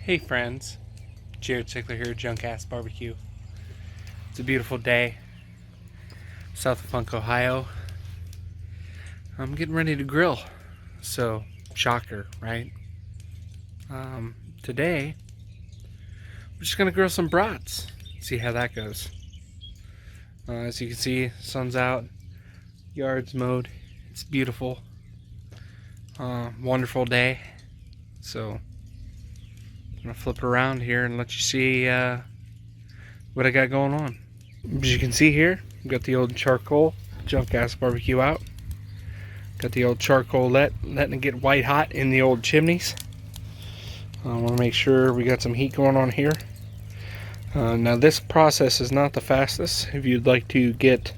Hey friends, Jared Sickler here, Junk Ass BBQ. It's a beautiful day, south of Funk, Ohio. I'm getting ready to grill, so shocker, right? Today, we're just gonna grill some brats, see how that goes. As you can see, sun's out, yard's mowed, it's beautiful, wonderful day. So I'm gonna flip it around here and let you see what I got going on. As you can see here, I've got the old charcoal Junk Ass BBQ out. Got the old charcoal letting it get white hot in the old chimneys. I want to make sure we got some heat going on here. Now this process is not the fastest. If you'd like to get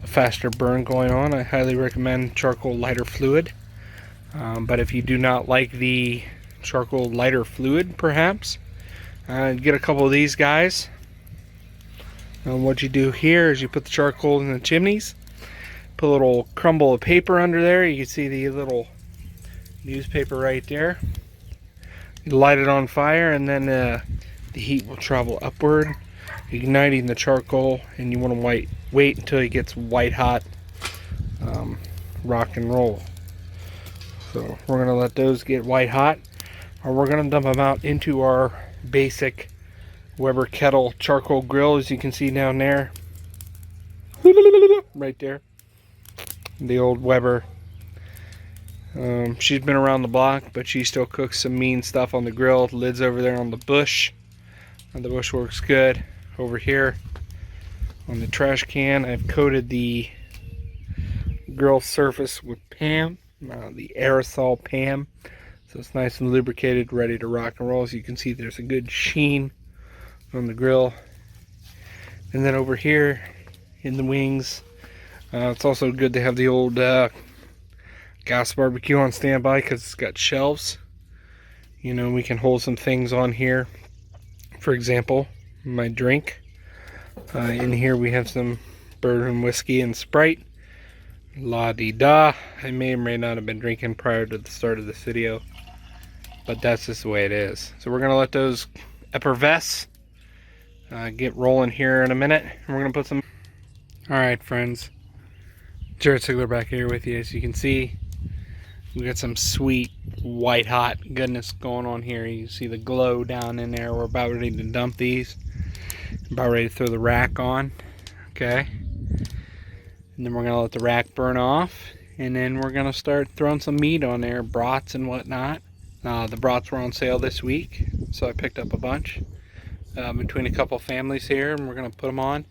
a faster burn going on, I highly recommend charcoal lighter fluid. But if you do not like the charcoal lighter fluid, perhaps get a couple of these guys. And what you do here is you put the charcoal in the chimneys, put a little crumble of paper under there. You can see the little newspaper right there. You light it on fire, and then the heat will travel upward, igniting the charcoal. And you want to wait until it gets white hot. Rock and roll. So we're going to let those get white hot, or we're going to dump them out into our basic Weber kettle charcoal grill, as you can see down there. Right there. The old Weber. She's been around the block, but she still cooks some mean stuff on the grill. The lid's over there on the bush. And the bush works good. Over here on the trash can, I've coated the grill surface with PAM. The aerosol PAM, so it's nice and lubricated, ready to rock and roll. As you can see, there's a good sheen on the grill. And then over here in the wings, it's also good to have the old gas barbecue on standby, because it's got shelves. You know, we can hold some things on here. For example, my drink. In here we have some bourbon whiskey and Sprite. La-di-da. I may or may not have been drinking prior to the start of this video, but that's just the way it is. So we're going to let those effervesce, get rolling here in a minute, and we're going to put some... Alright friends, Jared Sigler back here with you. As you can see, we got some sweet white hot goodness going on here. You can see the glow down in there. We're about ready to dump these, about ready to throw the rack on. Okay, and then we're going to let the rack burn off, and then we're going to start throwing some meat on there, brats and whatnot. The brats were on sale this week, so I picked up a bunch between a couple families here, and we're going to put them on.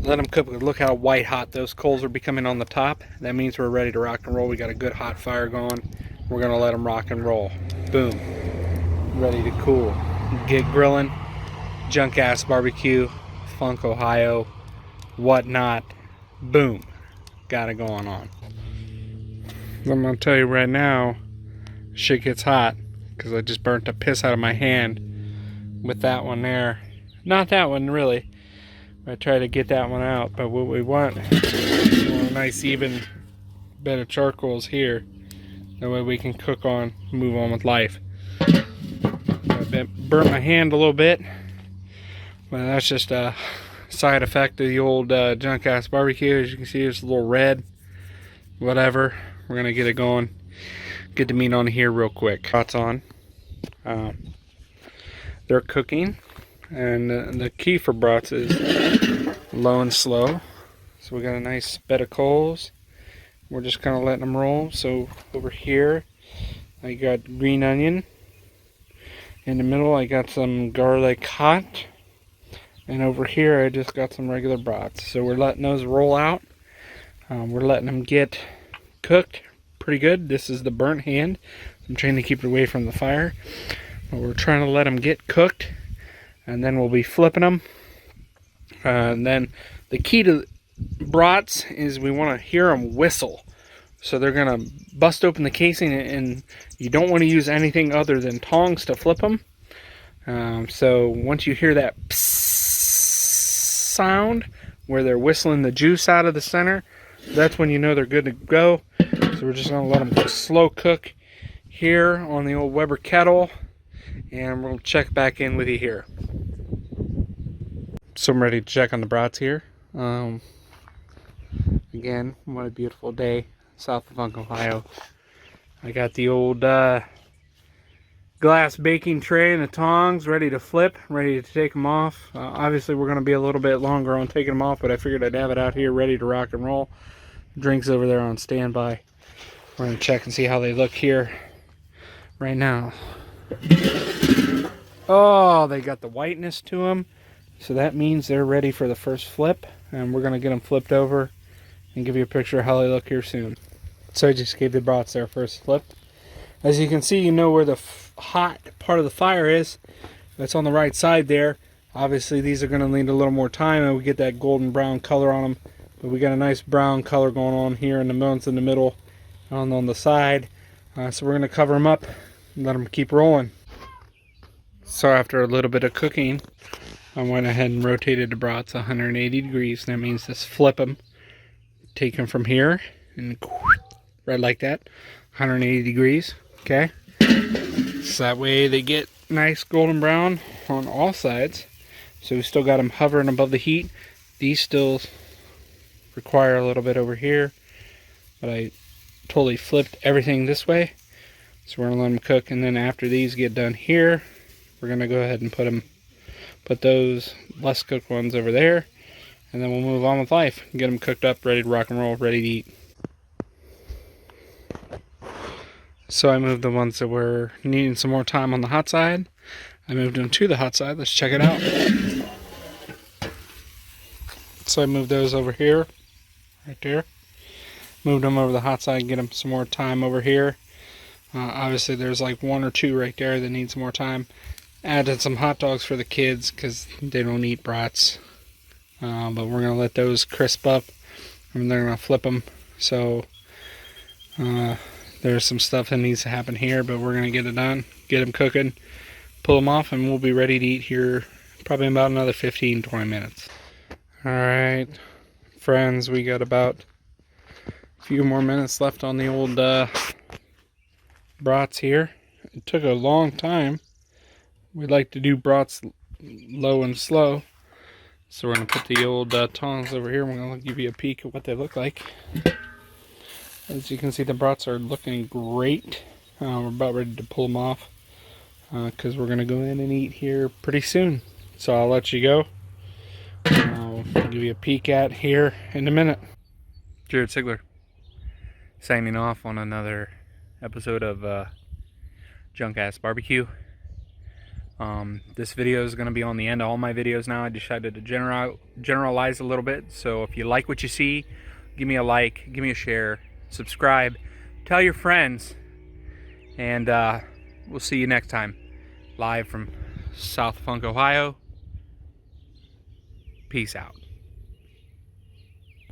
Let them cook. Look how white hot those coals are becoming on the top. That means we're ready to rock and roll. We got a good hot fire going. We're going to let them rock and roll. Boom. Ready to cool. Get grilling. Junk Ass BBQ. Funk, Ohio. Whatnot. Boom. Got it going on. I'm gonna tell you right now, shit gets hot, because I just burnt the piss out of my hand with that one there. Not that one really. I try to get that one out, but what we want is a nice even bed of charcoals here. That way we can cook on, move on with life. I burnt my hand a little bit, but that's just a side effect of the old Junk Ass BBQ. As you can see, it's a little red. Whatever. We're gonna get it going. Get the meat on here real quick. Pots on. They're cooking, and the key for brats is low and slow. So we got a nice bed of coals. We're just kind of letting them roll. So over here, I got green onion. In the middle, I got some garlic hot. And over here, I just got some regular brats. So we're letting those roll out. We're letting them get cooked pretty good. This is the burnt hand. I'm trying to keep it away from the fire. But we're trying to let them get cooked. And then we'll be flipping them. And then the key to brats is we want to hear them whistle. So they're going to bust open the casing, and you don't want to use anything other than tongs to flip them. So once you hear that psst sound where they're whistling the juice out of the center, that's when you know they're good to go. So we're just going to let them slow cook here on the old Weber kettle and we'll check back in with you here. So I'm ready to check on the brats here. Again, what a beautiful day south of Ohio. I got the old glass baking tray and the tongs ready to flip, ready to take them off. Obviously we're going to be a little bit longer on taking them off, but I figured I'd have it out here ready to rock and roll. Drinks over there on standby. We're going to check and see how they look here right now. Oh, they got the whiteness to them, so that means they're ready for the first flip, and we're going to get them flipped over and give you a picture of how they look here soon. So I just gave the brats their first flip. As you can see, you know where the hot part of the fire is. That's on the right side there. Obviously these are going to need a little more time and we get that golden brown color on them, but we got a nice brown color going on here in the middle on the side. So we're going to cover them up and let them keep rolling. So after a little bit of cooking, I went ahead and rotated the brats 180 degrees. That means just flip them, take them from here and right like that, 180 degrees. Okay, so that way they get nice golden brown on all sides. So we still got them hovering above the heat. These still require a little bit over here, but I totally flipped everything this way. So we're gonna let them cook, and then after these get done here, we're gonna go ahead and put those less cooked ones over there, and then we'll move on with life. Get them cooked up, ready to rock and roll, ready to eat. So I moved the ones that were needing some more time on the hot side. I moved them to the hot side. Let's check it out. So I moved those over here, right there. Moved them over the hot side, get them some more time over here. Obviously there's like one or two right there that need some more time. Added some hot dogs for the kids because they don't eat brats. But we're going to let those crisp up and they're going to flip them. So there's some stuff that needs to happen here, but we're going to get it done, get them cooking, pull them off, and we'll be ready to eat here probably in about another 15-20 minutes. Alright, friends, we got about a few more minutes left on the old brats here. It took a long time. We like to do brats low and slow. So we're going to put the old tongs over here. We're going to give you a peek at what they look like. As you can see, the brats are looking great. We're about ready to pull them off because we're going to go in and eat here pretty soon. So I'll let you go. I'll give you a peek at here in a minute. Jared Sigler signing off on another episode of Junk Ass Barbecue. This video is going to be on the end of all my videos now. I decided to generalize a little bit. So if you like what you see, give me a like, give me a share, subscribe, tell your friends, and we'll see you next time. Live from South Funk, Ohio. Peace out.